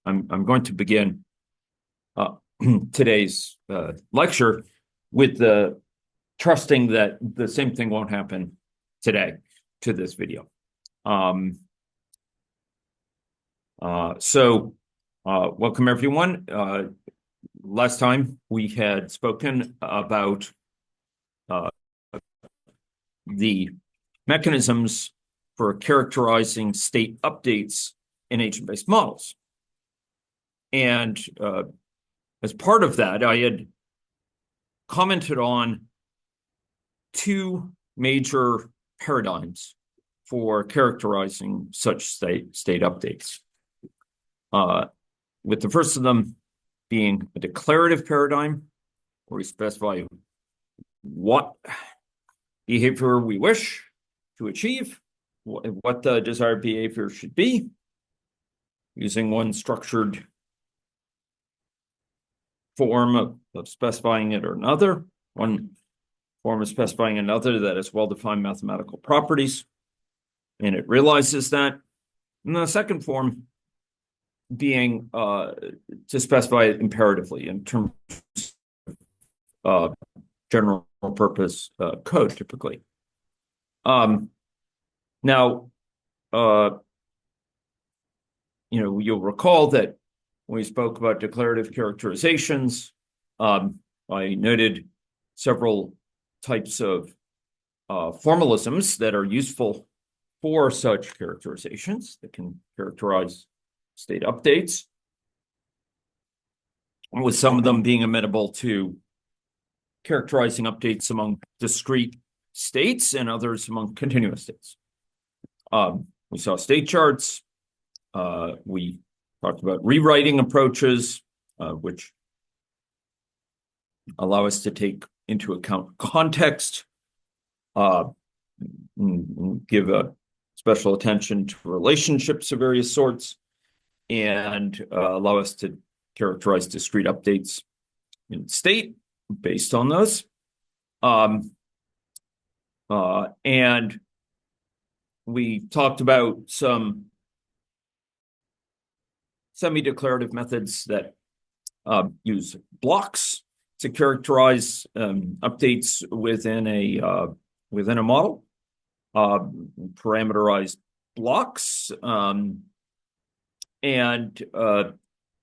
I'm going to begin today's lecture with the trusting that the same thing won't happen today to this video. Welcome everyone. Last time we had spoken about the mechanisms for characterizing state updates in agent-based models. And as part of that, I had commented on two major paradigms for characterizing such state updates. With the first of them being a declarative paradigm, where we specify what behavior we wish to achieve, what the desired behavior should be, using one structured form of specifying it or another, one form of specifying another that has well-defined mathematical properties, and it realizes that. And the second form being to specify it imperatively in terms of general purpose code, typically. Now, you'll recall that when we spoke about declarative characterizations, I noted several types of formalisms that are useful for such characterizations that can characterize state updates, with some of them being amenable to characterizing updates among discrete states and others among continuous states. We saw state charts. We talked about rewriting approaches, which allow us to take into account context, give a special attention to relationships of various sorts, and allow us to characterize discrete updates in state based on those. And we talked about some semi-declarative methods that use blocks to characterize updates within a model, parameterized blocks, and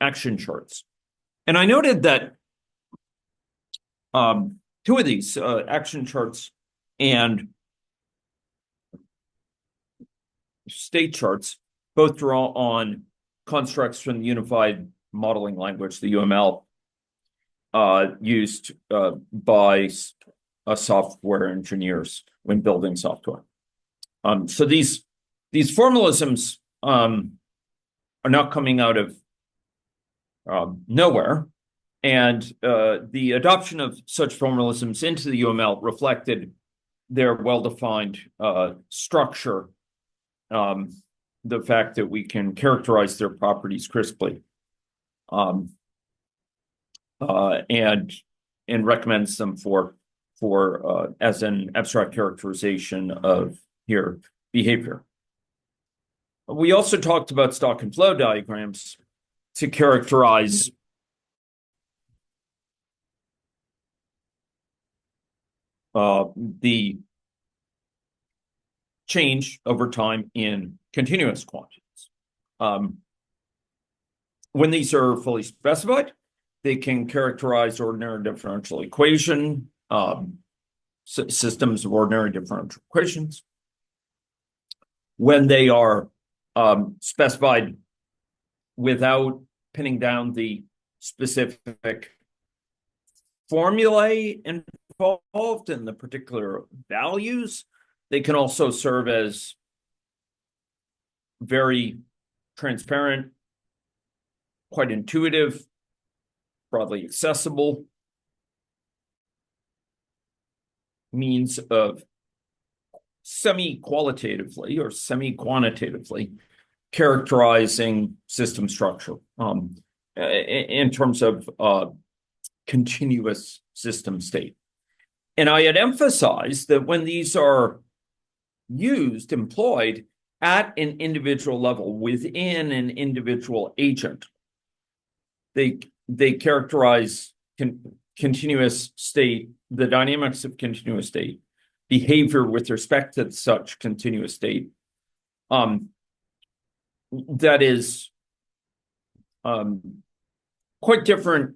action charts. And I noted that two of these, action charts and state charts, both draw on constructs from the unified modeling language, the UML, used by software engineers when building software. So these formalisms are not coming out of nowhere, and the adoption of such formalisms into the UML reflected their well-defined structure, the fact that we can characterize their properties crisply, and recommends them for as an abstract characterization of here behavior. We also talked about stock and flow diagrams to characterize the change over time in continuous quantities. When these are fully specified, they can characterize ordinary differential equation, systems of ordinary differential equations. When they are specified without pinning down the specific formulae involved in the particular values, they can also serve as very transparent, quite intuitive, broadly accessible means of semi-qualitatively or semi-quantitatively characterizing system structure in terms of continuous system state. And I had emphasized that when these are employed at an individual level within an individual agent, they characterize continuous state, the dynamics of continuous state, behavior with respect to such continuous state. That is quite different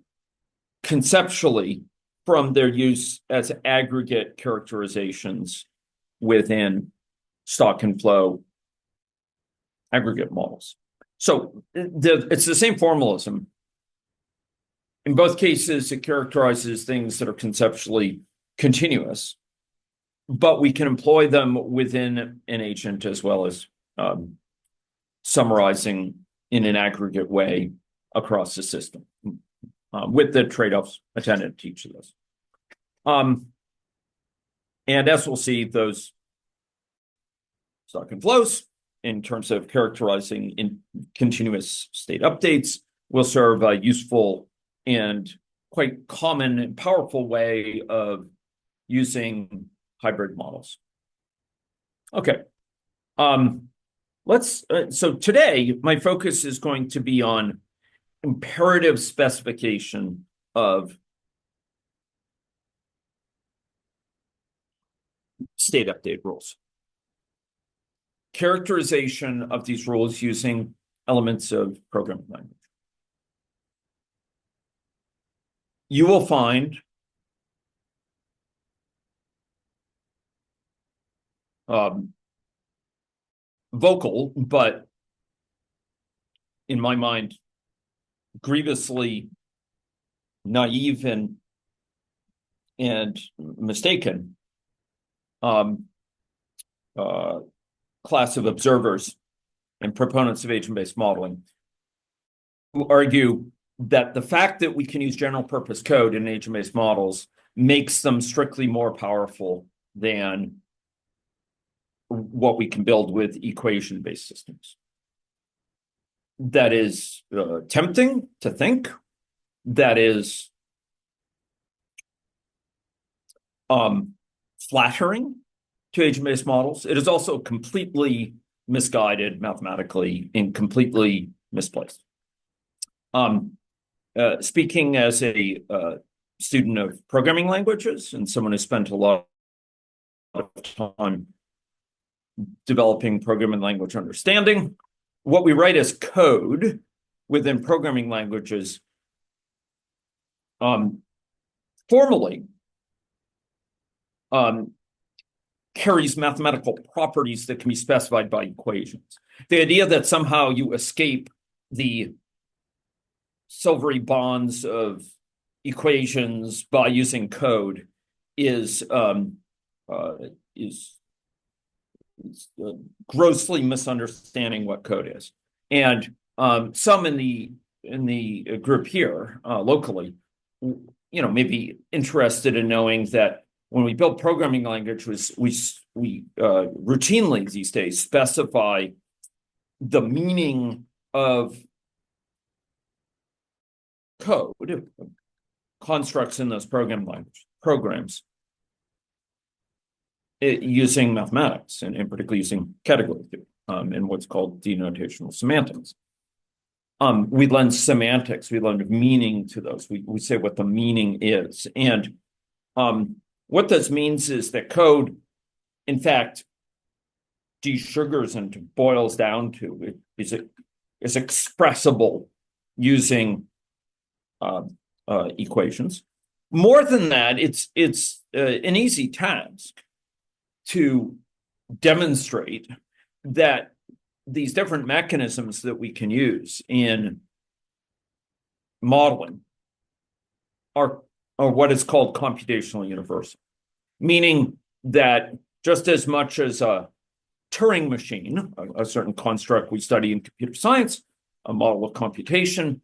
conceptually from their use as aggregate characterizations within stock and flow aggregate models. So it's the same formalism. In both cases, it characterizes things that are conceptually continuous, but we can employ them within an agent as well as summarizing in an aggregate way across the system, with the trade-offs attendant to each of those. And as we'll see, those stock and flows in terms of characterizing in continuous state updates will serve a useful and quite common and powerful way of using hybrid models. Okay. So today, my focus is going to be on imperative specification of state update rules. Characterization of these rules using elements of programming language. You will find vocal, but in my mind, grievously naive and mistaken class of observers and proponents of agent-based modeling who argue that the fact that we can use general purpose code in agent-based models makes them strictly more powerful than what we can build with equation-based systems. That is tempting to think. That is flattering to agent-based models. It is also completely misguided mathematically and completely misplaced. Speaking as a student of programming languages and someone who spent a lot of time developing programming language understanding, what we write as code within programming languages formally carries mathematical properties that can be specified by equations. The idea that somehow you escape the silvery bonds of equations by using code is grossly misunderstanding what code is. And some in the group here locally, may be interested in knowing that when we build programming languages, we routinely these days specify the meaning of code constructs in those programs using mathematics and particularly using category theory and what's called denotational semantics. We lend semantics, we lend meaning to those. We say what the meaning is. And what this means is that code, in fact, desugars and boils down to is expressible using equations. More than that, it's an easy task to demonstrate that these different mechanisms that we can use in modeling are what is called computational universal, meaning that just as much as a Turing machine, a certain construct we study in computer science, a model of computation,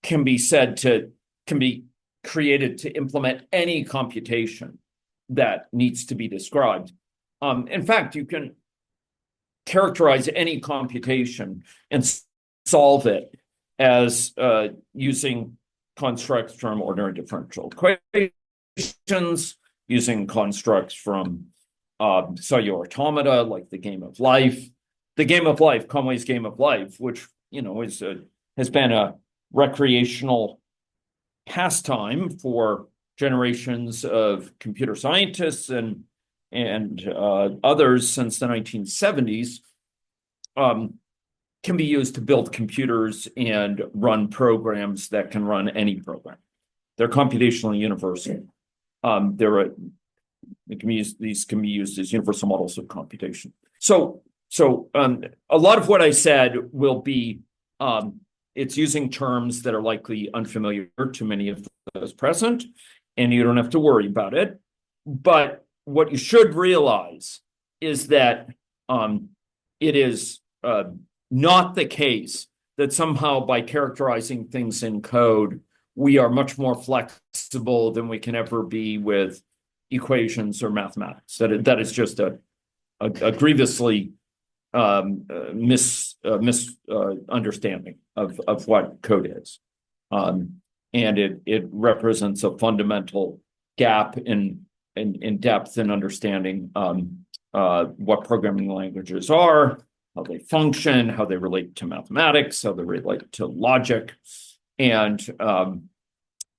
can be created to implement any computation that needs to be described. In fact, you can characterize any computation and solve it as using constructs from ordinary differential equations, using constructs from cellular automata like the game of life. The game of life, Conway's Game of Life, which, has been a recreational pastime for generations of computer scientists and others since the 1970s, can be used to build computers and run programs that can run any program. They're computationally universal. These can be used as universal models of computation. So a lot of what I said will be, it's using terms that are likely unfamiliar to many of those present, and you don't have to worry about it. But what you should realize is that it is not the case that somehow by characterizing things in code, we are much more flexible than we can ever be with equations or mathematics. That is just a grievously misunderstanding of what code is. And it represents a fundamental gap in depth and understanding what programming languages are, how they function, how they relate to mathematics, how they relate to logic. And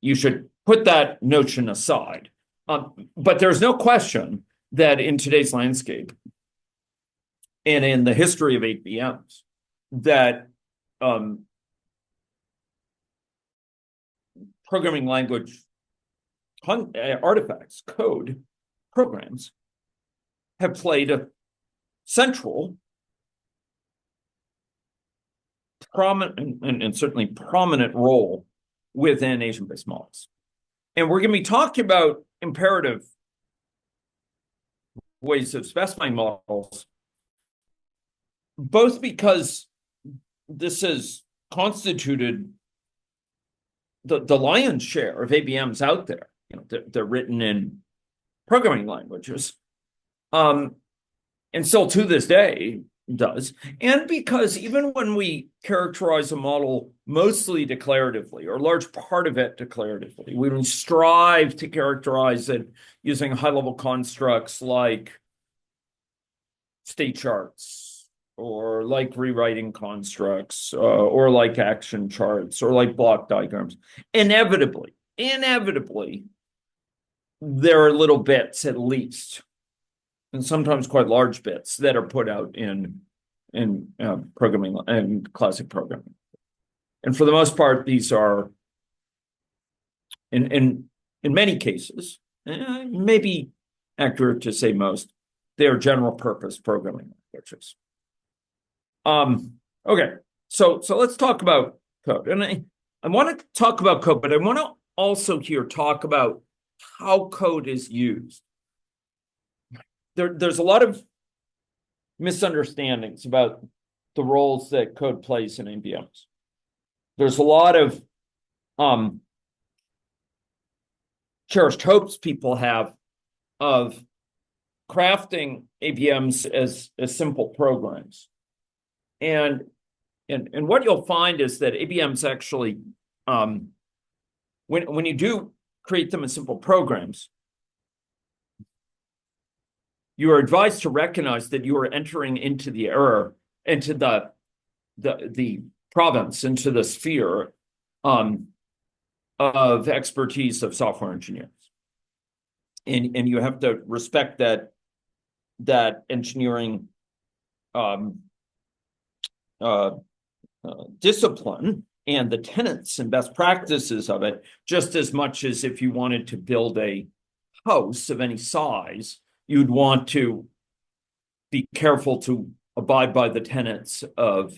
you should put that notion aside. But there's no question that in today's landscape and in the history of APMs, that programming language artifacts, code, programs have played a central, prominent, and certainly prominent role within agent-based models. And we're going to be talking about imperative ways of specifying models, both because this has constituted the lion's share of ABMs out there. They're written in programming languages, and still to this day does. And because even when we characterize a model mostly declaratively, or a large part of it declaratively, we strive to characterize it using high-level constructs like state charts, or like rewriting constructs, or like action charts, or like block diagrams. Inevitably, there are little bits, at least, and sometimes quite large bits, that are put out in programming and classic programming. And for the most part, these are, in many cases, maybe accurate to say most, they are general purpose programming languages. Okay, so let's talk about code. And I want to talk about code, but I want to also here talk about how code is used. There's a lot of misunderstandings about the roles that code plays in ABMs. There's a lot of cherished hopes people have of crafting ABMs as simple programs. And what you'll find is that ABMs actually, when you do create them as simple programs, you are advised to recognize that you are entering into the error, into the province, into the sphere of expertise of software engineers. And you have to respect that engineering discipline and the tenets and best practices of it, just as much as if you wanted to build a house of any size, you'd want to be careful to abide by the tenets of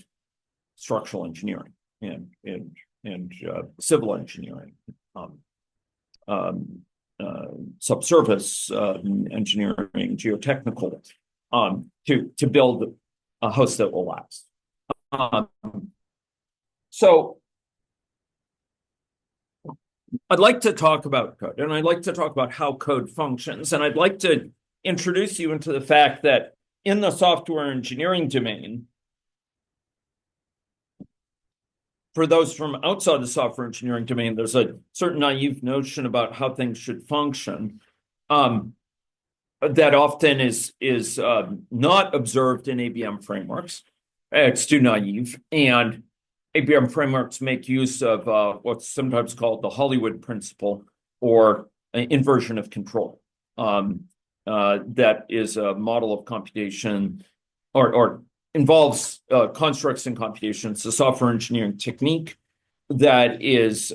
structural engineering and civil engineering, subsurface engineering, geotechnical, to build a house that will last. So I'd like to talk about code, and I'd like to talk about how code functions, and I'd like to introduce you into the fact that in the software engineering domain, for those from outside the software engineering domain, there's a certain naive notion about how things should function. that often is not observed in ABM frameworks. It's too naive, and ABM frameworks make use of what's sometimes called the Hollywood principle, or an inversion of control. That is a model of computation, or involves constructs and computation. It's a software engineering technique that is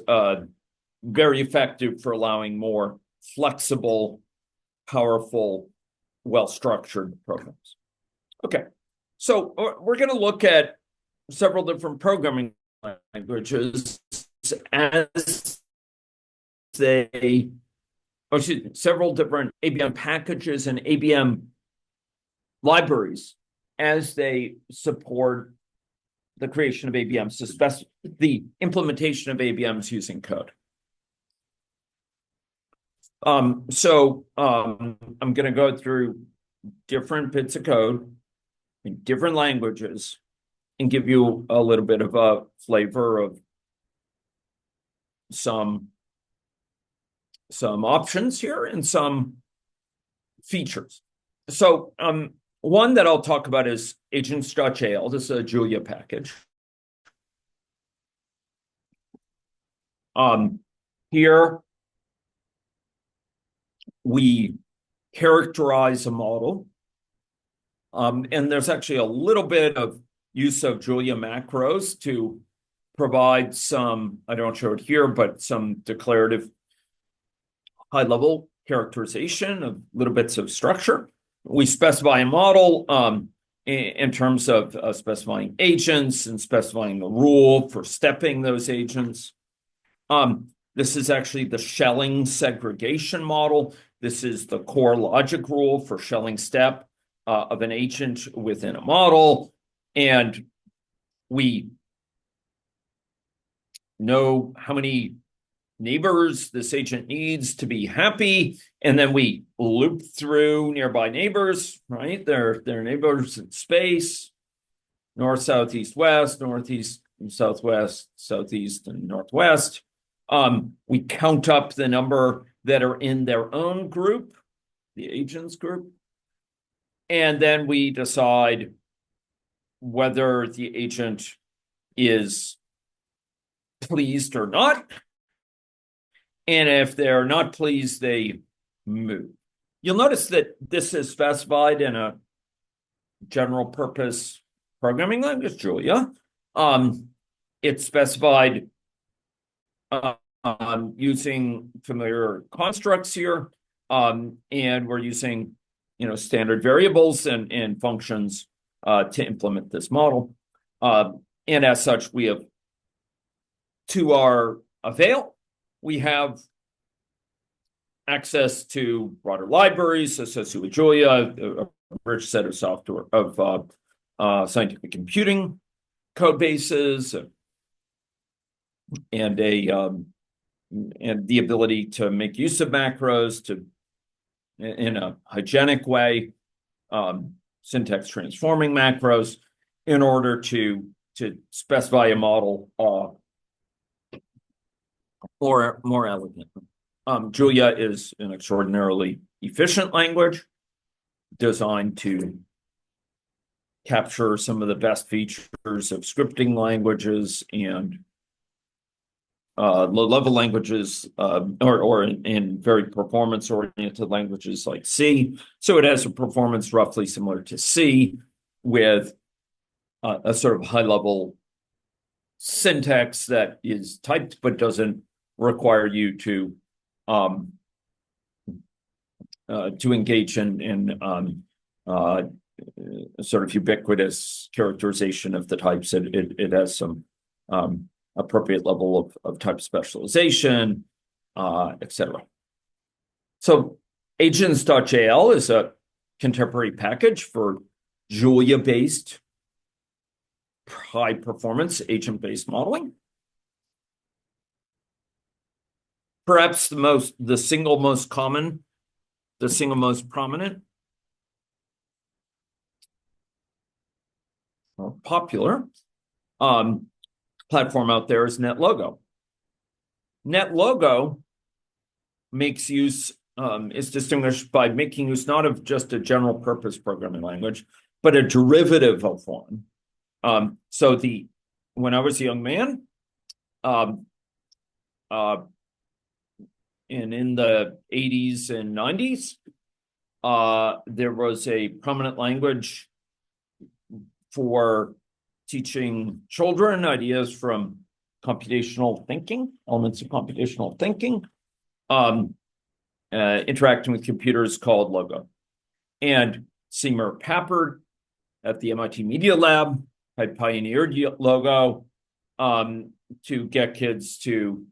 very effective for allowing more flexible, powerful, well-structured programs. Okay, so we're going to look at several different programming languages as they, several different ABM packages and ABM libraries as they support the creation of ABMs, the implementation of ABMs using code. So I'm going to go through different bits of code in different languages and give you a little bit of a flavor of some options here and some features. So one that I'll talk about is agents.jl. This is a Julia package. Here we characterize a model, and there's actually a little bit of use of Julia macros to provide some, I don't show it here, but some declarative high-level characterization of little bits of structure. We specify a model in terms of specifying agents and specifying a rule for stepping those agents. This is actually the shelling segregation model. This is the core logic rule for shelling step of an agent within a model. And we know how many neighbors this agent needs to be happy, and then we loop through nearby neighbors, right? They're neighbors in space, north, south, east, west, northeast, southwest, southeast, and northwest. We count up the number that are in their own group, the agents group, and then we decide whether the agent is pleased or not. And if they're not pleased, they move. You'll notice that this is specified in a general purpose programming language, Julia. It's specified using familiar constructs here, and we're using standard variables and functions to implement this model. And as such, we have, to our avail, we have access to broader libraries associated with Julia, a rich set of software of scientific computing code bases, and the ability to make use of macros in a hygienic way, syntax transforming macros in order to specify a model more elegantly. Julia is an extraordinarily efficient language designed to capture some of the best features of scripting languages and low-level languages, or in very performance-oriented languages like C. So it has a performance roughly similar to C, with a sort of high-level syntax that is typed but doesn't require you to engage in sort of ubiquitous characterization of the types. It has some appropriate level of type specialization, etc. So agents.jl is a contemporary package for Julia-based high-performance agent-based modeling. Perhaps the single most prominent or popular platform out there is NetLogo. NetLogo makes use is distinguished by making use not of just a general purpose programming language, but a derivative of one. When I was a young man, and in the 80s and 90s, there was a prominent language for teaching children ideas from computational thinking, elements of computational thinking, interacting with computers, called Logo. And Seymour Papert at the MIT Media Lab had pioneered Logo to get kids to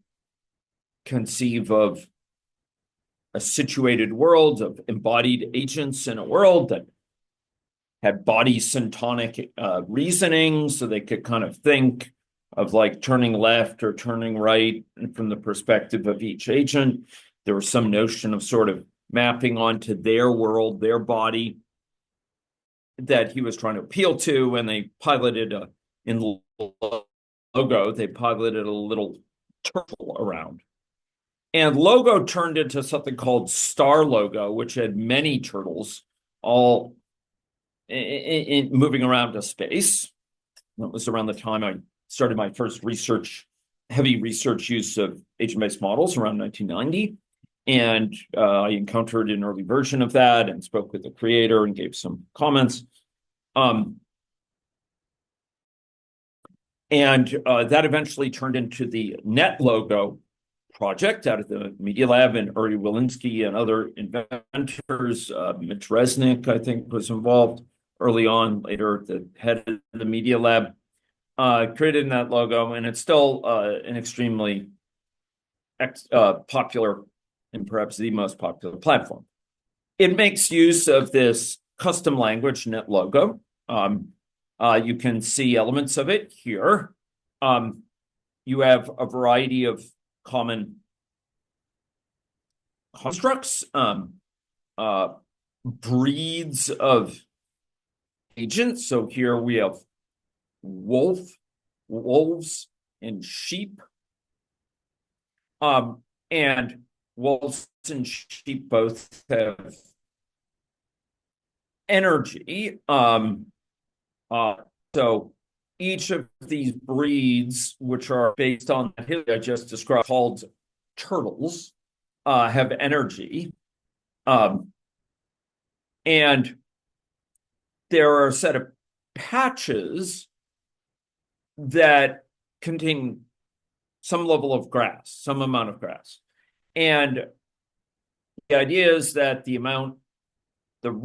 conceive of a situated world of embodied agents in a world that had body syntonic reasoning, so they could kind of think of like turning left or turning right from the perspective of each agent. There was some notion of sort of mapping onto their world, their body, that he was trying to appeal to, and they piloted in Logo, they piloted a little turtle around. And Logo turned into something called Star Logo, which had many turtles all moving around to space. That was around the time I started my first heavy research use of agent-based models around 1990. And I encountered an early version of that and spoke with the creator and gave some comments. That eventually turned into the NetLogo project out of the Media Lab, and Uri Wilinski and other inventors. Mitch Resnick, I think, was involved early on, later the head of the Media Lab, created NetLogo, and it's still an extremely popular and perhaps the most popular platform. It makes use of this custom language, NetLogo. You can see elements of it here. You have a variety of common constructs, breeds of agents. So here we have wolves, and sheep. And wolves and sheep both have energy. So each of these breeds, which are based on the history I just described, called turtles, have energy. And there are a set of patches that contain some level of grass, some amount of grass. And the idea is that the amount of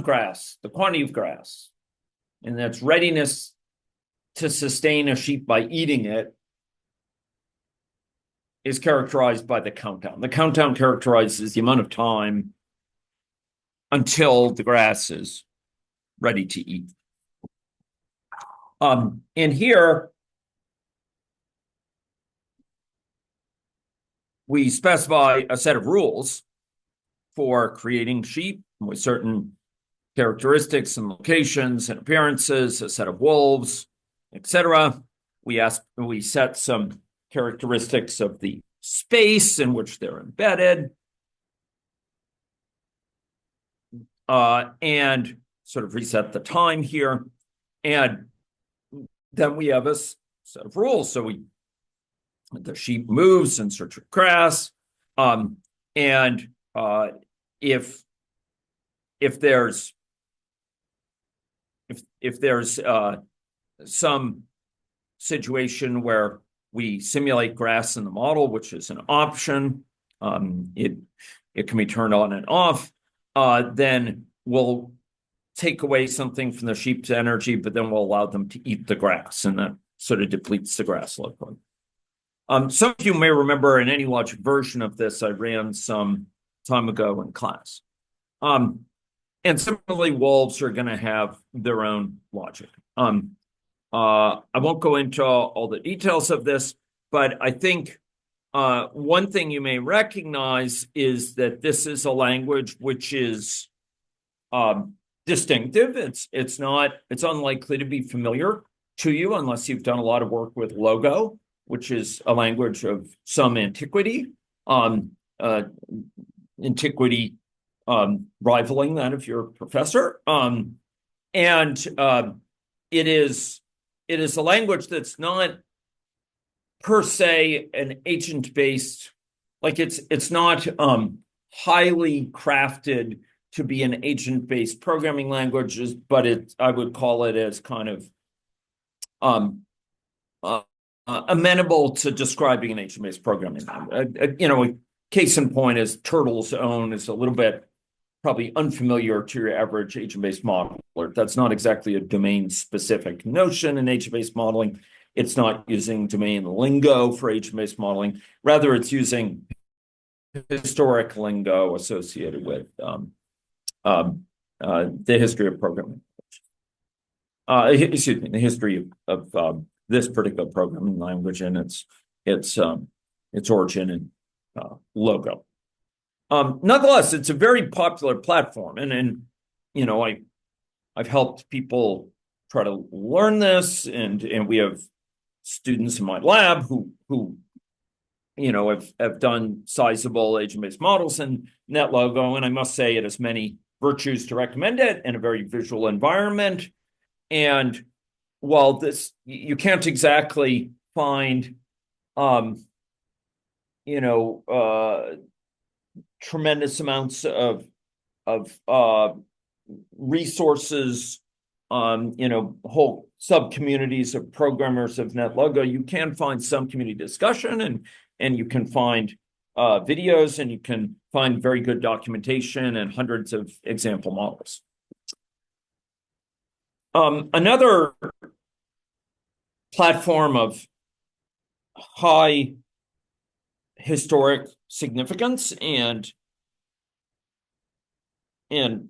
grass, the quantity of grass, and that's readiness to sustain a sheep by eating it, is characterized by the countdown. The countdown characterizes the amount of time until the grass is ready to eat. And here we specify a set of rules for creating sheep with certain characteristics and locations and appearances, a set of wolves, etc. We set some characteristics of the space in which they're embedded, and sort of reset the time here. And then we have a set of rules. So the sheep moves in search of grass, and if there's some situation where we simulate grass in the model, which is an option, it can be turned on and off, then we'll take away something from the sheep's energy, but then we'll allow them to eat the grass, and that sort of depletes the grass locally. Some of you may remember an AnyLogic version of this I ran some time ago in class. And similarly, wolves are going to have their own logic. I won't go into all the details of this, but I think one thing you may recognize is that this is a language which is distinctive. It's unlikely to be familiar to you unless you've done a lot of work with Logo, which is a language of some antiquity. antiquity rivaling that of your professor. And it is a language that's not per se an agent-based, like it's not highly crafted to be an agent-based programming language, but I would call it as kind of amenable to describing an agent-based programming language. A case in point is Turtle's Own is a little bit probably unfamiliar to your average agent-based modeler. That's not exactly a domain-specific notion in agent-based modeling. It's not using domain lingo for agent-based modeling. Rather, it's using historic lingo associated with the history of programming. Excuse me, the history of this particular programming language and its origin and logo. Nonetheless, it's a very popular platform, and I've helped people try to learn this, and we have students in my lab who have done sizable agent-based models in NetLogo, and I must say it has many virtues to recommend it in a very visual environment. And while you can't exactly find tremendous amounts of resources, whole sub-communities of programmers of NetLogo, you can find some community discussion and you can find videos, and you can find very good documentation and hundreds of example models. Another platform of high historic significance and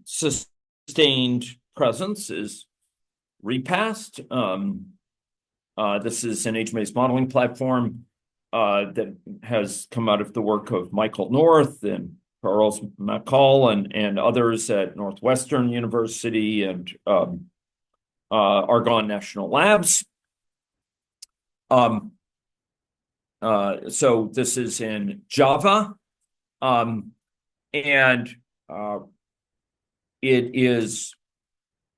sustained presence is Repast. This is an agent-based modeling platform that has come out of the work of Michael North and Charles McCall and others at Northwestern University and Argonne National Labs. So this is in Java, and it is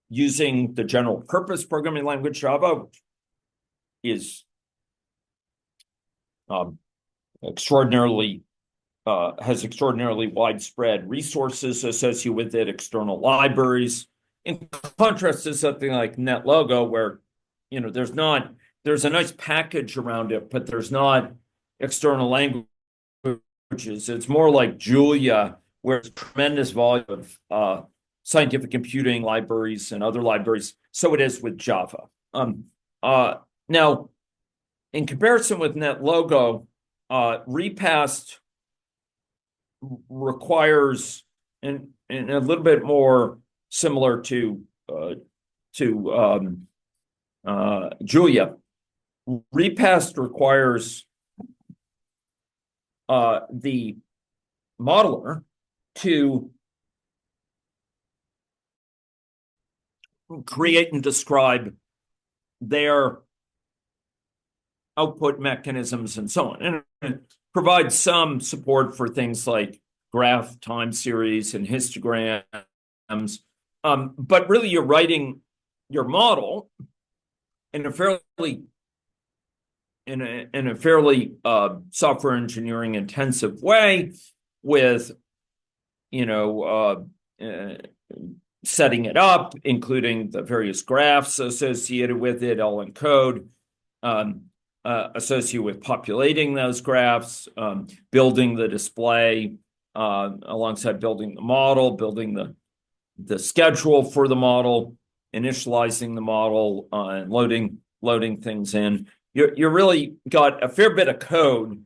using the general purpose programming language Java, which is has extraordinarily widespread resources associated with it, external libraries, in contrast to something like NetLogo, where there's a nice package around it, but there's not external languages. It's more like Julia, where there's tremendous volume of scientific computing libraries and other libraries. So it is with Java. Now, in comparison with NetLogo, Repast requires, and a little bit more similar to Julia, Repast requires the modeler to create and describe their output mechanisms and so on. And it provides some support for things like graph time series and histograms. But really, you're writing your model in a fairly software engineering intensive way, with setting it up, including the various graphs associated with it, all in code, associated with populating those graphs, building the display alongside building the model, building the schedule for the model, initializing the model, and loading things in. You really got a fair bit of code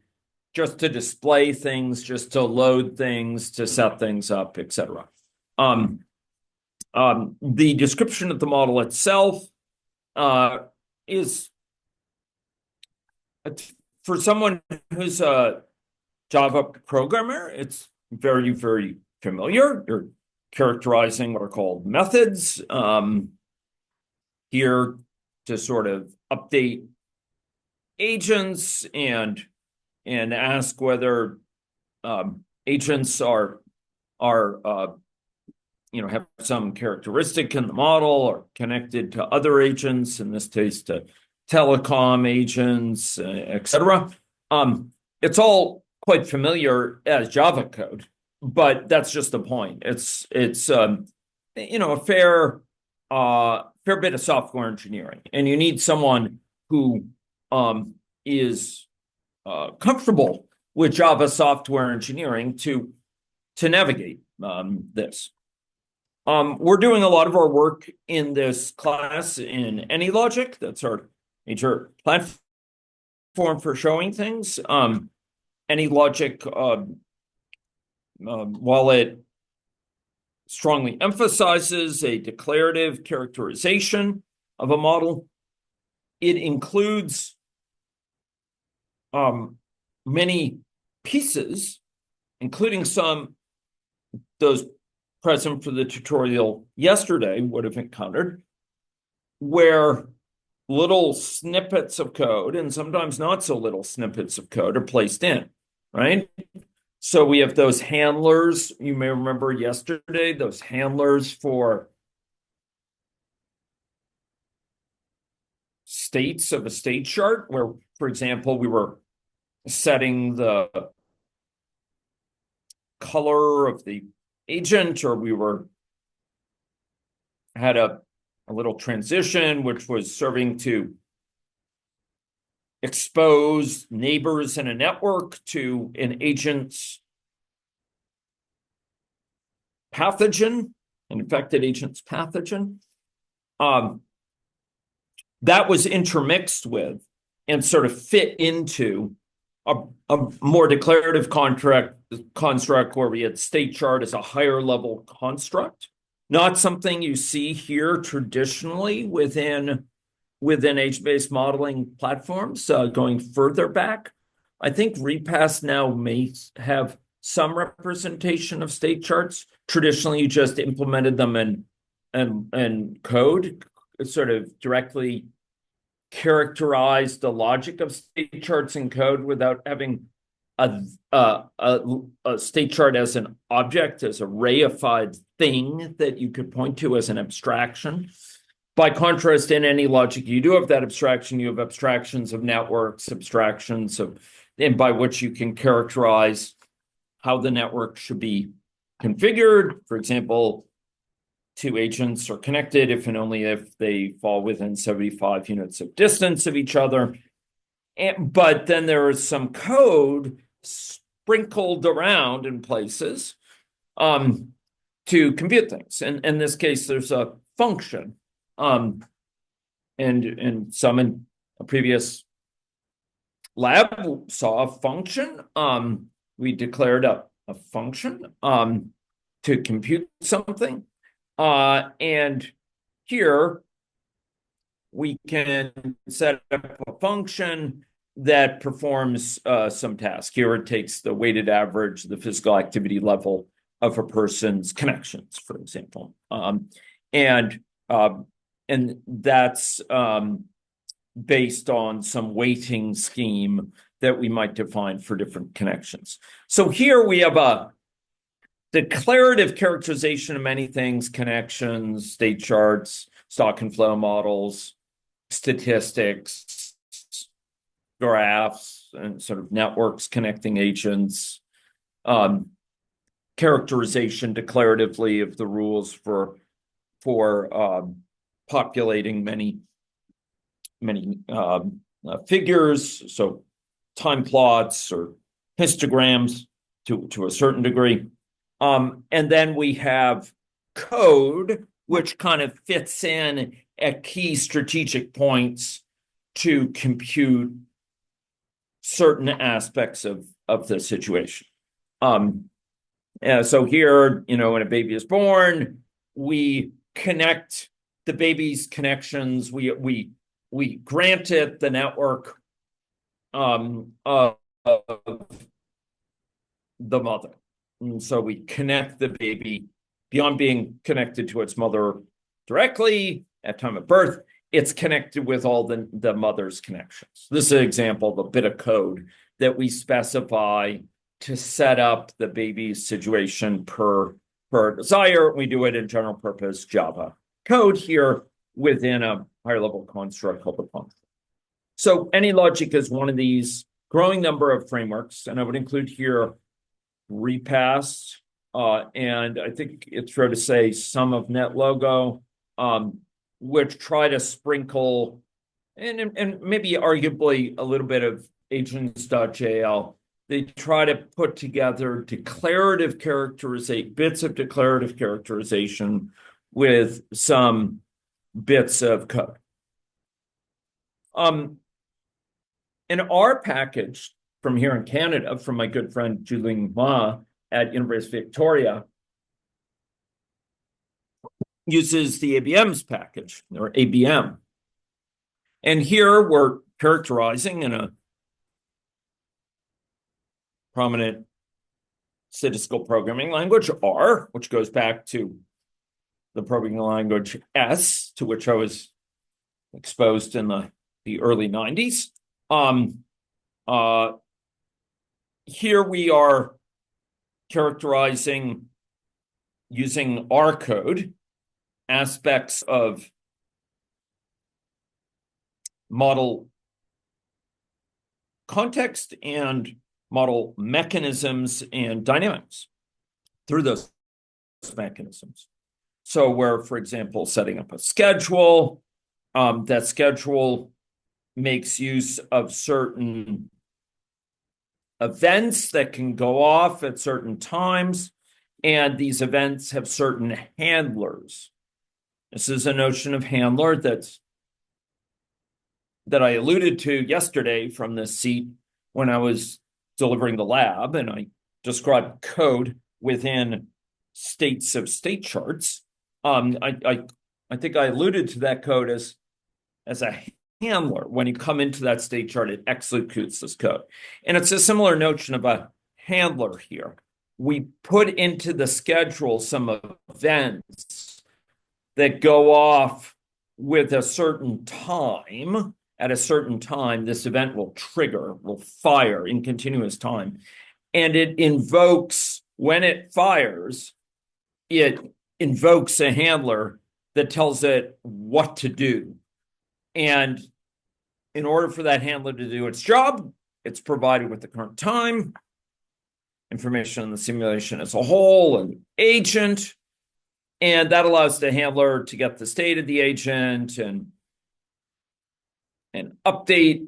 just to display things, just to load things, to set things up, etc. The description of the model itself is, for someone who's a Java programmer, it's very, very familiar. You're characterizing what are called methods here to sort of update agents and ask whether agents are have some characteristic in the model or connected to other agents, in this case to telecom agents, etc. It's all quite familiar as Java code, but that's just the point. It's a fair bit of software engineering, and you need someone who is comfortable with Java software engineering to navigate this. We're doing a lot of our work in this class in AnyLogic. That's our major platform for showing things. AnyLogic, while it strongly emphasizes a declarative characterization of a model, it includes many pieces, including those present for the tutorial yesterday would have encountered, where little snippets of code, and sometimes not so little snippets of code, are placed in, right? So we have those handlers, you may remember yesterday, those handlers for states of a state chart, where, for example, we were setting the color of the agent, or we had a little transition which was serving to expose neighbors in a network to an agent's pathogen, an infected agent's pathogen. That was intermixed with and sort of fit into a more declarative construct where we had state chart as a higher level construct, not something you see here traditionally within age-based modeling platforms. Going further back, I think Repass now may have some representation of state charts. Traditionally, you just implemented them in code, sort of directly characterize the logic of state charts in code without having a state chart as an object, as a reified thing that you could point to as an abstraction. By contrast, in AnyLogic, you do have that abstraction. You have abstractions of networks, and by which you can characterize how the network should be configured. For example, two agents are connected if and only if they fall within 75 units of distance of each other. But then there is some code sprinkled around in places to compute things. And in this case, there's a function. And some in a previous lab saw a function. We declared a function to compute something. And here we can set up a function that performs some task. Here it takes the weighted average, the physical activity level of a person's connections, for example. And that's based on some weighting scheme that we might define for different connections. So here we have a declarative characterization of many things: connections, state charts, stock and flow models, statistics, graphs, and sort of networks connecting agents, characterization declaratively of the rules for populating many figures, so time plots or histograms to a certain degree. And then we have code, which kind of fits in at key strategic points to compute certain aspects of the situation. So here, when a baby is born, we connect the baby's connections. We grant it the network of the mother. And so we connect the baby beyond being connected to its mother directly at time of birth. It's connected with all the mother's connections. This is an example of a bit of code that we specify to set up the baby's situation per desire. We do it in general purpose Java code here within a higher level construct called the function. So AnyLogic is one of these growing number of frameworks, and I would include here Repass, and I think it's fair to say some of NetLogo, which try to sprinkle and maybe arguably a little bit of agents.jl. They try to put together declarative characterization, bits of declarative characterization with some bits of code. In our package from here in Canada, from my good friend Julian Ma at University of Victoria, uses the ABM's package, or ABM. And here we're characterizing in a prominent statistical programming language, R, which goes back to the programming language S, to which I was exposed in the early 90s. Here we are characterizing using R code aspects of model context and model mechanisms and dynamics through those mechanisms. So we're, for example, setting up a schedule. That schedule makes use of certain events that can go off at certain times, and these events have certain handlers. This is a notion of handler that I alluded to yesterday from this seat when I was delivering the lab, and I described code within states of state charts. I think I alluded to that code as a handler. When you come into that state chart, it executes this code. And it's a similar notion of a handler here. We put into the schedule some events that go off with a certain time. At a certain time, this event will trigger, will fire in continuous time. And it invokes, when it fires, it invokes a handler that tells it what to do. And in order for that handler to do its job, it's provided with the current time, information on the simulation as a whole, an agent, and that allows the handler to get the state of the agent and update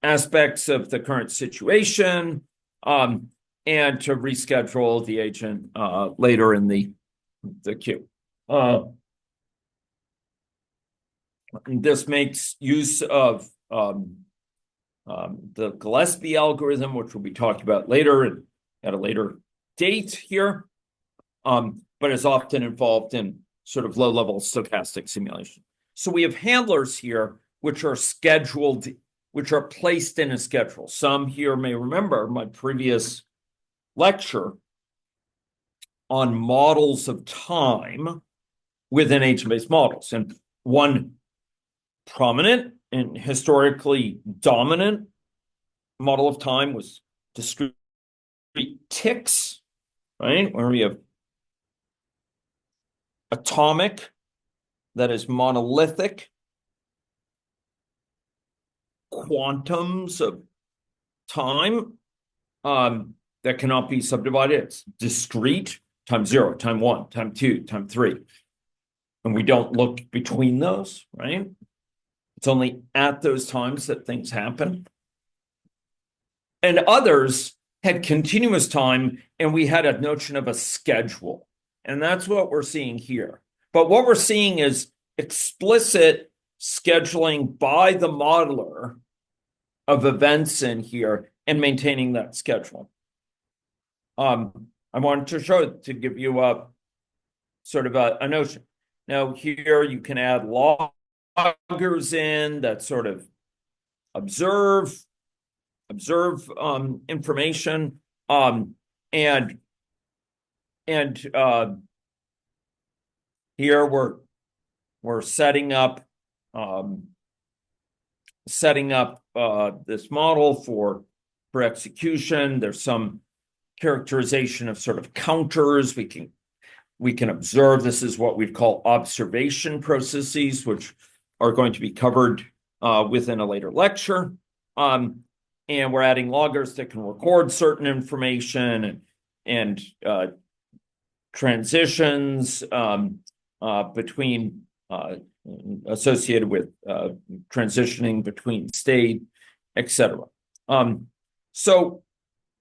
aspects of the current situation, and to reschedule the agent later in the queue. This makes use of the Gillespie algorithm, which we'll be talking about later at a later date here, but is often involved in sort of low-level stochastic simulation. So we have handlers here, which are scheduled, which are placed in a schedule. Some here may remember my previous lecture on models of time within agent-based models. And one prominent and historically dominant model of time was discrete ticks, right? Where we have atomic, that is monolithic, quantums of time that cannot be subdivided. It's discrete, time 0, time 1, time 2, time 3. And we don't look between those, right? It's only at those times that things happen. And others had continuous time, and we had a notion of a schedule. And that's what we're seeing here. But what we're seeing is explicit scheduling by the modeler of events in here and maintaining that schedule. I wanted to show it to give you a sort of a notion. Now here you can add loggers in that sort of observe information, and here we're setting up this model for execution. There's some characterization of sort of counters. We can observe. This is what we call observation processes, which are going to be covered within a later lecture. And we're adding loggers that can record certain information and transitions between associated with transitioning between state, etc. So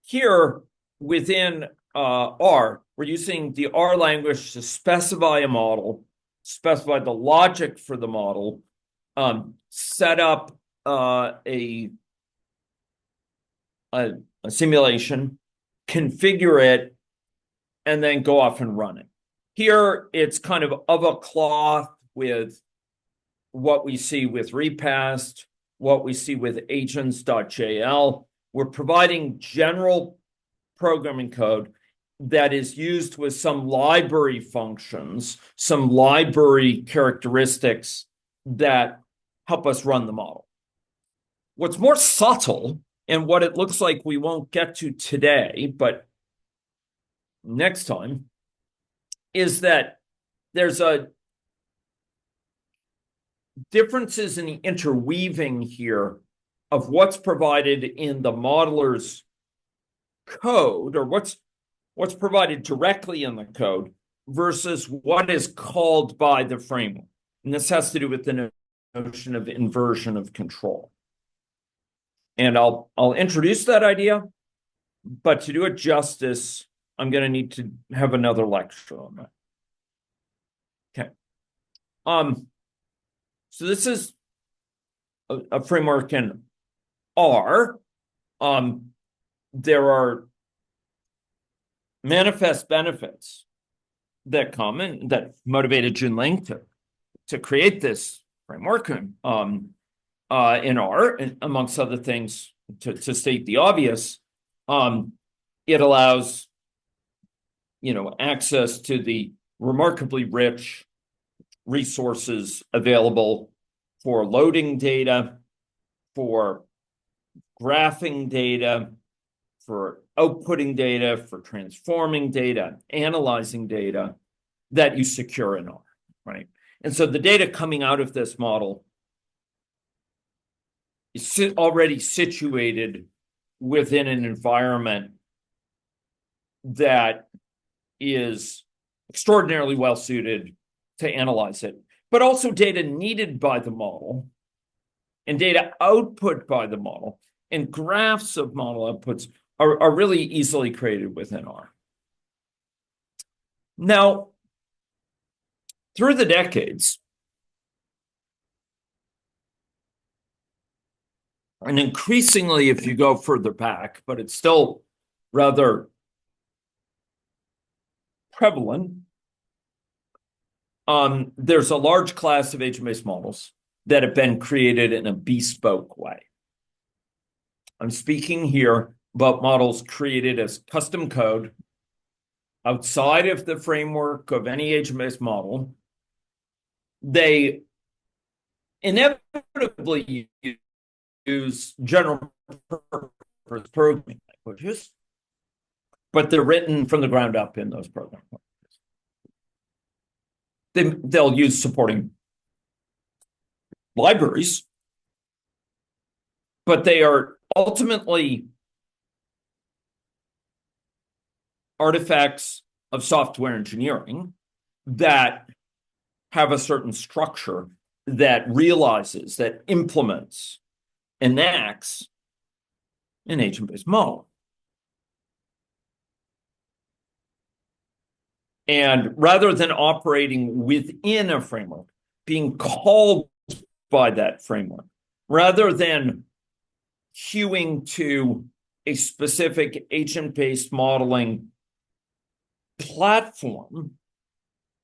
here within R, we're using the R language to specify a model, specify the logic for the model, set up a simulation, configure it, and then go off and run it. Here, it's kind of a cloth with what we see with repast, what we see with agents.jl. We're providing general programming code that is used with some library functions, some library characteristics that help us run the model. What's more subtle, and what it looks like we won't get to today, but next time, is that there's a differences in the interweaving here of what's provided in the modeler's code, or what's provided directly in the code versus what is called by the framework. And this has to do with the notion of inversion of control. And I'll introduce that idea, but to do it justice, I'm going to need to have another lecture on that. Okay. So this is a framework in R. There are manifest benefits that come and that motivated Junling to create this framework in R, and amongst other things, to state the obvious. It allows, access to the remarkably rich resources available for loading data, for graphing data, for outputting data, for transforming data, analyzing data that you secure in R, right? And so the data coming out of this model is already situated within an environment that is extraordinarily well suited to analyze it, but also data needed by the model and data output by the model and graphs of model outputs are really easily created within R. Now, through the decades, and increasingly if you go further back, but it's still rather prevalent, there's a large class of agent-based models that have been created in a bespoke way. I'm speaking here about models created as custom code outside of the framework of any agent-based model. They inevitably use general purpose programming languages, but they're written from the ground up in those programming languages. They'll use supporting libraries, but they are ultimately artifacts of software engineering that have a certain structure that realizes, that implements, enacts an agent-based model. And rather than operating within a framework, being called by that framework, rather than hewing to a specific agent-based modeling platform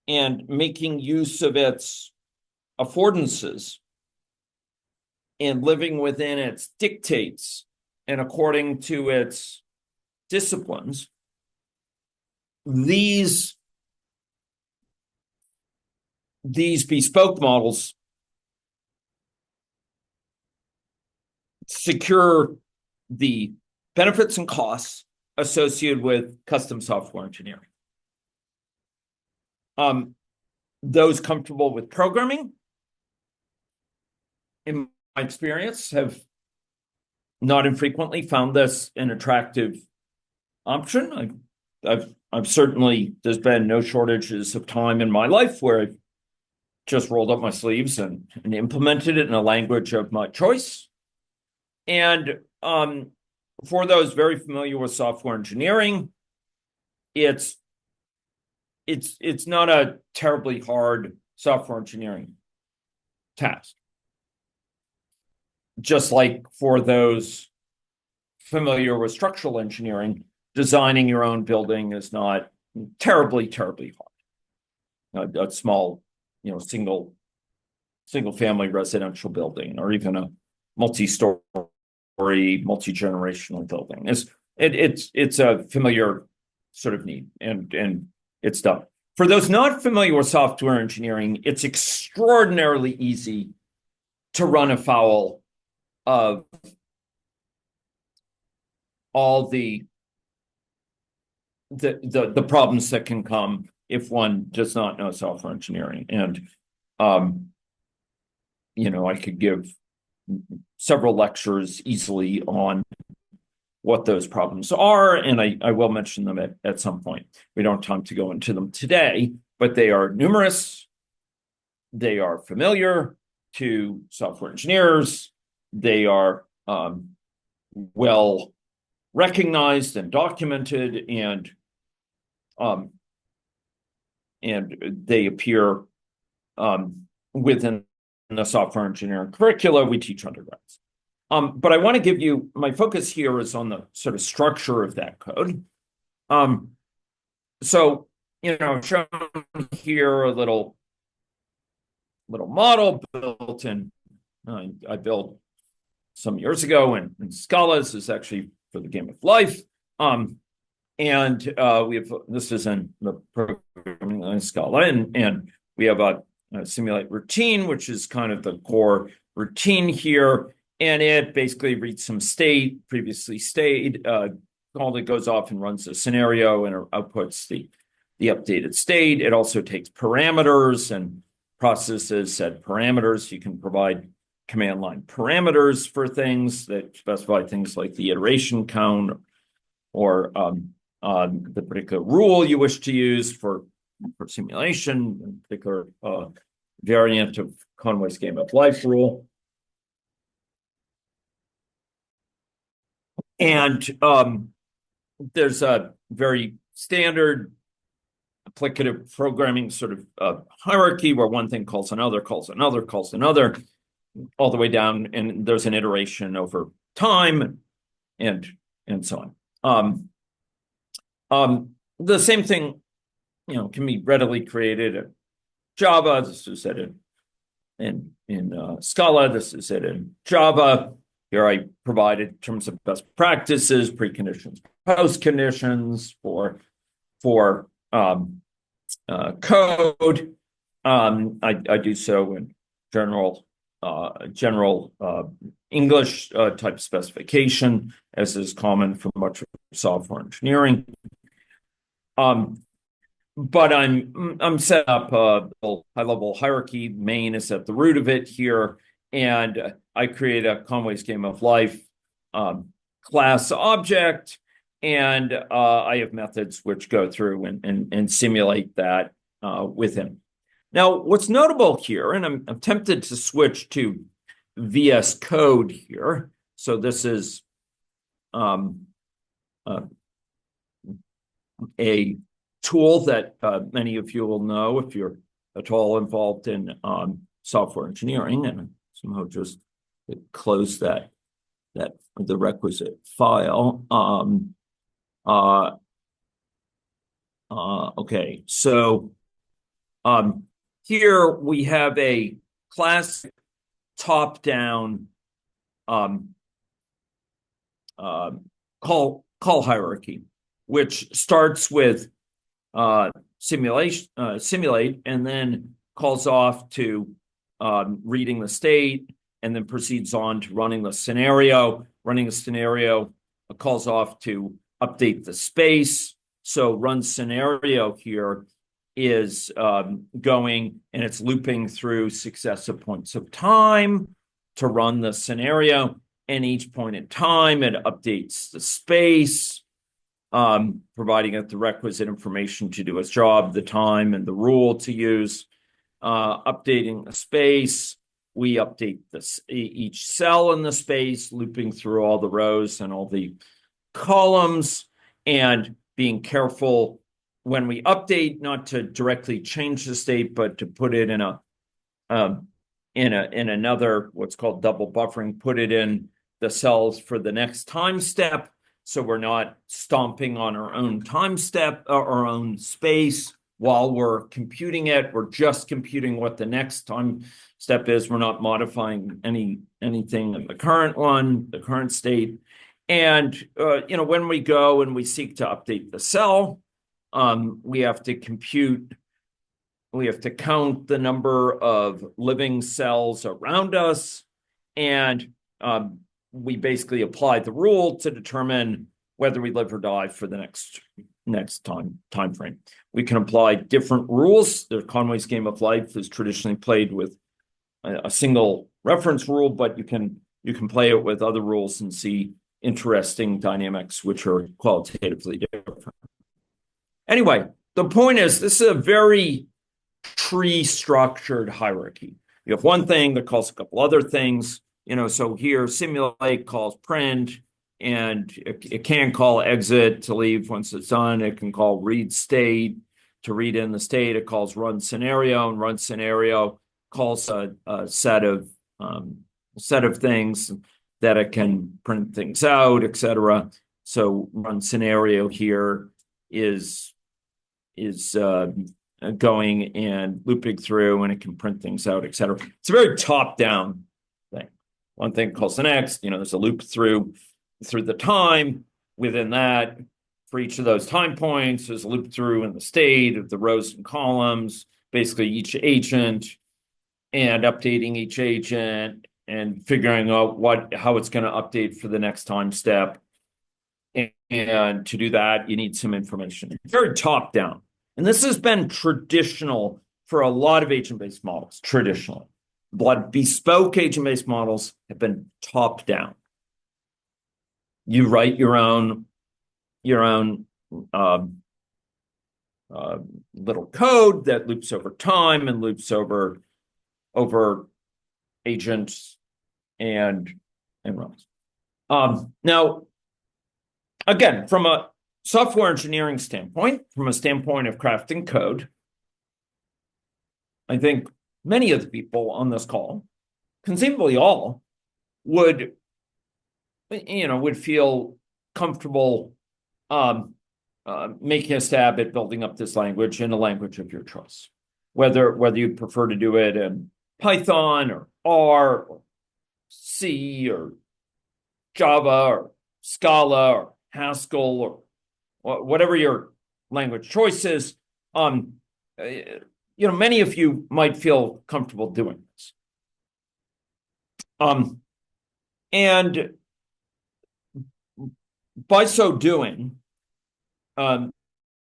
and making use of its affordances and living within its dictates and according to its disciplines, these bespoke models secure the benefits and costs associated with custom software engineering. Those comfortable with programming, in my experience, have not infrequently found this an attractive option. I've certainly, there's been no shortages of time in my life where I've just rolled up my sleeves and implemented it in a language of my choice. And for those very familiar with software engineering, it's not a terribly hard software engineering task. Just like for those familiar with structural engineering, designing your own building is not terribly hard. A small, single family residential building, or even a multi-story, multi-generational building. It's a familiar sort of need, and it's done. For those not familiar with software engineering, it's extraordinarily easy to run afoul of all the problems that can come if one does not know software engineering. And I could give several lectures easily on what those problems are, and I will mention them at some point. We don't have time to go into them today, but they are numerous. They are familiar to software engineers. They are well recognized and documented, and they appear within the software engineering curricula we teach undergrads. But I want to give you, my focus here is on the sort of structure of that code. So, I've shown here a little model built in, I built some years ago in Scala. This is actually for the game of life. And we have, this is in the programming in Scala, and we have a simulate routine, which is kind of the core routine here. And it basically reads some state, previously stayed, called it, goes off and runs a scenario and outputs the updated state. It also takes parameters and processes said parameters. You can provide command line parameters for things that specify things like the iteration count or the particular rule you wish to use for simulation, in particular variant of Conway's game of life rule. And there's a very standard applicative programming sort of hierarchy where one thing calls another, all the way down, and there's an iteration over time, and so on. The same thing, can be readily created in Java. This is it in Scala. This is it in Java. Here I provided in terms of best practices, preconditions, postconditions for code. I do so in general English type specification, as is common for much of software engineering. But I'm set up a high-level hierarchy. Main is at the root of it here, and I create a Conway's Game of Life class object, and I have methods which go through and simulate that within. Now, what's notable here, and I'm tempted to switch to VS Code here. So this is a tool that many of you will know if you're at all involved in software engineering, and somehow just close the requisite file. Okay, so here we have a class top-down call hierarchy, which starts with simulate, and then calls off to reading the state, and then proceeds on to running the scenario. Running the scenario calls off to update the space. So run scenario here is going and it's looping through successive points of time to run the scenario. And each point in time, it updates the space, providing it the requisite information to do its job, the time and the rule to use. Updating the space, we update each cell in the space, looping through all the rows and all the columns, and being careful when we update not to directly change the state, but to put it in another what's called double buffering, put it in the cells for the next time step, so we're not stomping on our own time step or our own space while we're computing it. We're just computing what the next time step is. We're not modifying anything in the current one, the current state. And when we go and we seek to update the cell, we have to count the number of living cells around us, and we basically apply the rule to determine whether we live or die for the next time frame. We can apply different rules. The Conway's game of life is traditionally played with a single reference rule, but you can play it with other rules and see interesting dynamics which are qualitatively different. Anyway, the point is this is a very tree-structured hierarchy. You have one thing that calls a couple other things. So here simulate calls print, and it can call exit to leave once it's done. It can call read state to read in the state. It calls run scenario, and run scenario calls a set of things that it can print things out, etc. So run scenario here is going and looping through, and it can print things out, etc. It's a very top-down thing. One thing calls the next. There's a loop through the time. Within that, for each of those time points, there's a loop through in the state of the rows and columns, basically each agent, and updating each agent and figuring out how it's going to update for the next time step. And to do that, you need some information. Very top-down. And this has been traditional for a lot of agent-based models, traditionally. But bespoke agent-based models have been top-down. You write your own little code that loops over time and loops over agents and runs. Now, again, from a software engineering standpoint, from a standpoint of crafting code, I think many of the people on this call, conceivably all, would feel comfortable making a stab at building up this language in a language of your choice, whether you prefer to do it in Python or R or C or Java or Scala or Haskell or whatever your language choice is. Many of you might feel comfortable doing this. And by so doing,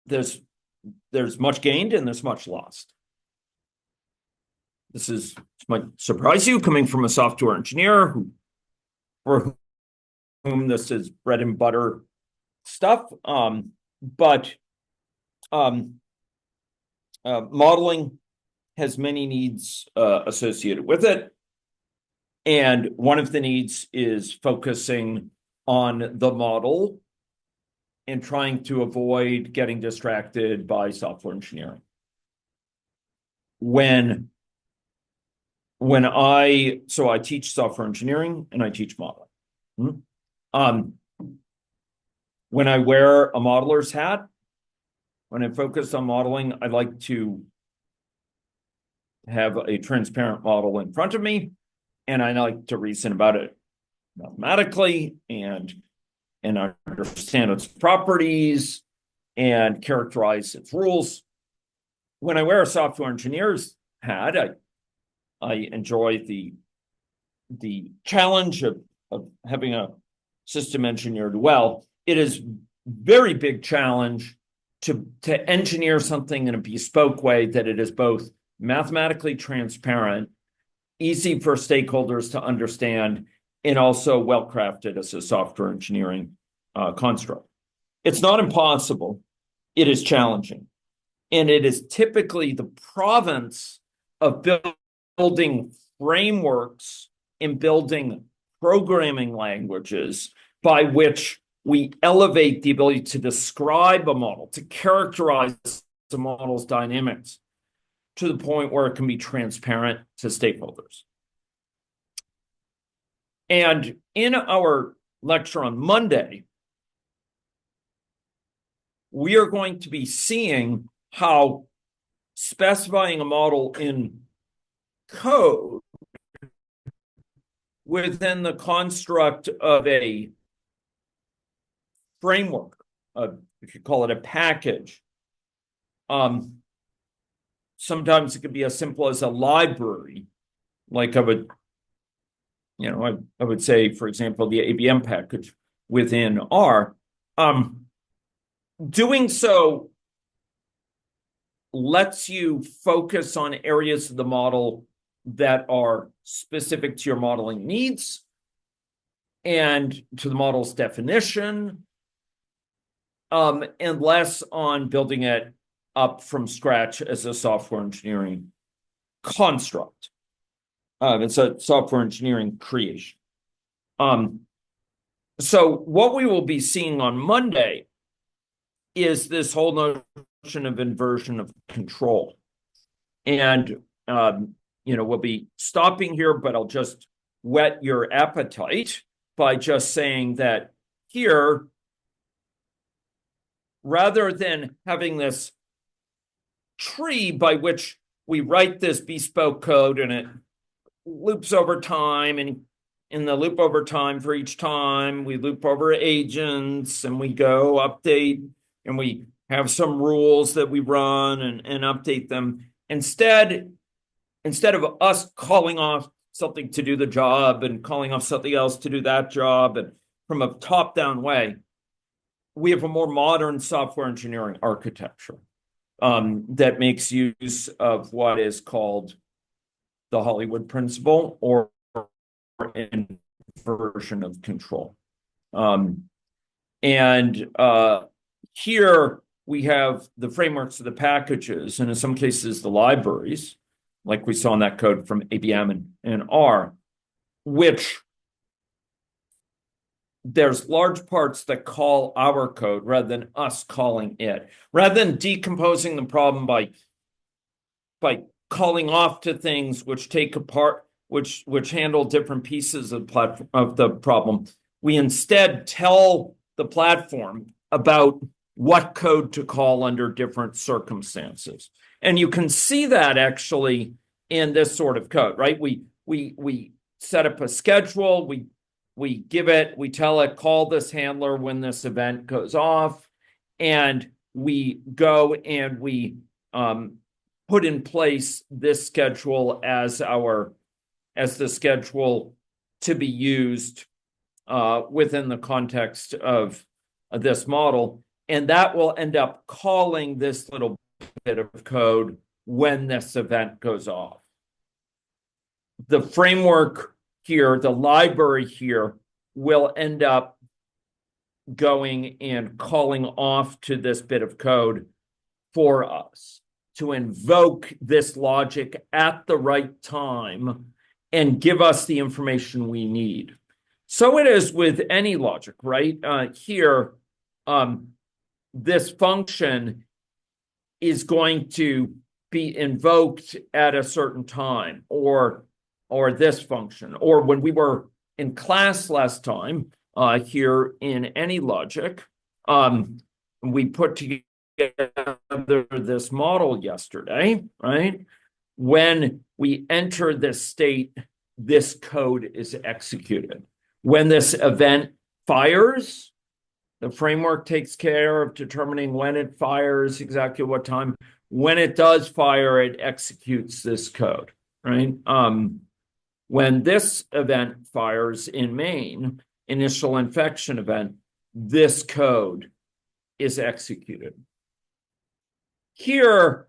there's much gained and there's much lost. This might surprise you, coming from a software engineer for whom this is bread and butter stuff. But modeling has many needs associated with it. And one of the needs is focusing on the model and trying to avoid getting distracted by software engineering. So I teach software engineering and I teach modeling. When I wear a modeler's hat, when I focus on modeling, I like to have a transparent model in front of me, and I like to reason about it mathematically and understand its properties and characterize its rules. When I wear a software engineer's hat, I enjoy the challenge of having a system engineered well. It is very big challenge to engineer something in a bespoke way that it is both mathematically transparent, easy for stakeholders to understand, and also well-crafted as a software engineering construct. It's not impossible. It is challenging. And it is typically the province of building frameworks and building programming languages by which we elevate the ability to describe a model, to characterize the model's dynamics to the point where it can be transparent to stakeholders. And in our lecture on Monday, we are going to be seeing how specifying a model in code within the construct of a framework, if you call it a package. Sometimes it could be as simple as a library, like I would say, for example, the ABM package within R. Doing so lets you focus on areas of the model that are specific to your modeling needs and to the model's definition, and less on building it up from scratch as a software engineering construct. It's a software engineering creation. So what we will be seeing on Monday is this whole notion of inversion of control. And, we'll be stopping here, but I'll just whet your appetite by just saying that here, rather than having this tree by which we write this bespoke code and it loops over time, and in the loop over time for each time, we loop over agents and we go update and we have some rules that we run and update them. Instead of us calling off something to do the job and calling off something else to do that job, and from a top-down way, we have a more modern software engineering architecture that makes use of what is called the Hollywood principle, or inversion of control. Here we have the frameworks of the packages, and in some cases the libraries, like we saw in that code from ABM and R, which there's large parts that call our code rather than us calling it. Rather than decomposing the problem by calling off to things which take apart, which handle different pieces of the problem, we instead tell the platform about what code to call under different circumstances. And you can see that actually in this sort of code, right? We set up a schedule, we tell it, call this handler when this event goes off, and we go and we put in place this schedule as the schedule to be used within the context of this model. And that will end up calling this little bit of code when this event goes off. The framework here, the library here, will end up going and calling off to this bit of code for us to invoke this logic at the right time and give us the information we need. So it is with any logic, right? Here, this function is going to be invoked at a certain time, or this function, or when we were in class last time, here in any logic, we put together this model yesterday, right? When we enter this state, this code is executed. When this event fires, the framework takes care of determining when it fires, exactly what time. When it does fire, it executes this code, right? When this event fires in main, initial infection event, this code is executed. Here,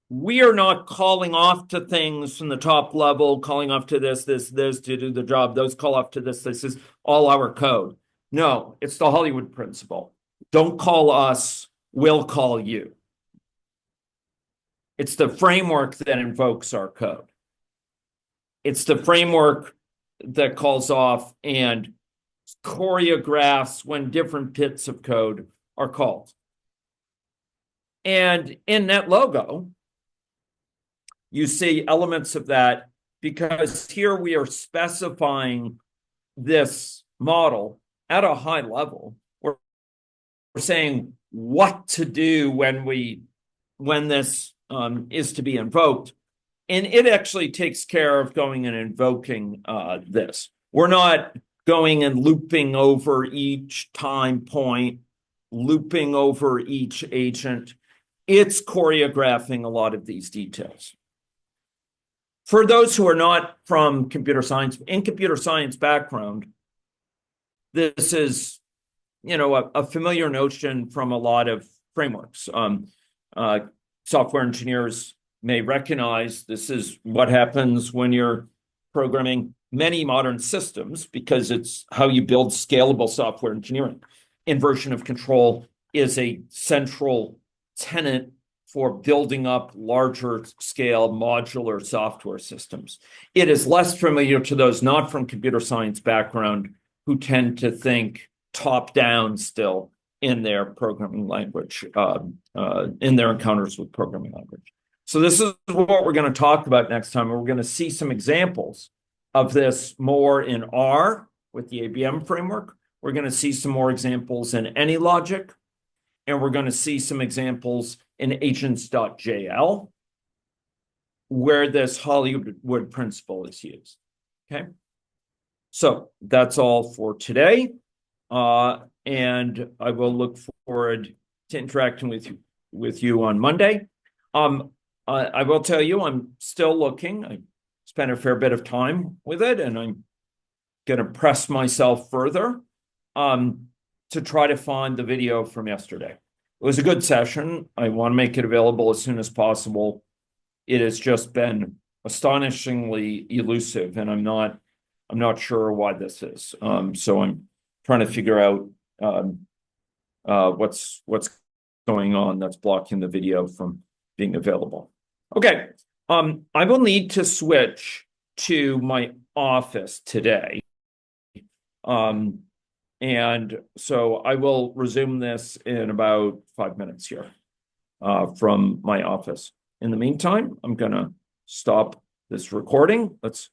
we are not calling off to things from the top level, calling off to this to do the job, those call off to this is all our code. No, it's the Hollywood principle. Don't call us, we'll call you. It's the framework that invokes our code. It's the framework that calls off and choreographs when different bits of code are called. And in that logo, you see elements of that because here we are specifying this model at a high level. We're saying what to do when this is to be invoked. And it actually takes care of going and invoking this. We're not going and looping over each time point, looping over each agent. It's choreographing a lot of these details. For those who are not from computer science, in computer science background, this is, a familiar notion from a lot of frameworks. Software engineers may recognize this is what happens when you're programming many modern systems because it's how you build scalable software engineering. Inversion of control is a central tenet for building up larger scale modular software systems. It is less familiar to those not from computer science background who tend to think top down still in their programming language, in their encounters with programming language. So this is what we're going to talk about next time. We're going to see some examples of this more in R with the ABM framework. We're going to see some more examples in AnyLogic, and we're going to see some examples in agents.jl where this Hollywood principle is used. Okay. So that's all for today. And I will look forward to interacting with you on Monday. I will tell you, I'm still looking. I spent a fair bit of time with it, and I'm going to press myself further to try to find the video from yesterday. It was a good session. I want to make it available as soon as possible. It has just been astonishingly elusive, and I'm not sure why this is. So I'm trying to figure out what's going on that's blocking the video from being available. Okay, I will need to switch to my office today. And so I will resume this in about 5 minutes here from my office. In the meantime, I'm going to stop this recording. Let's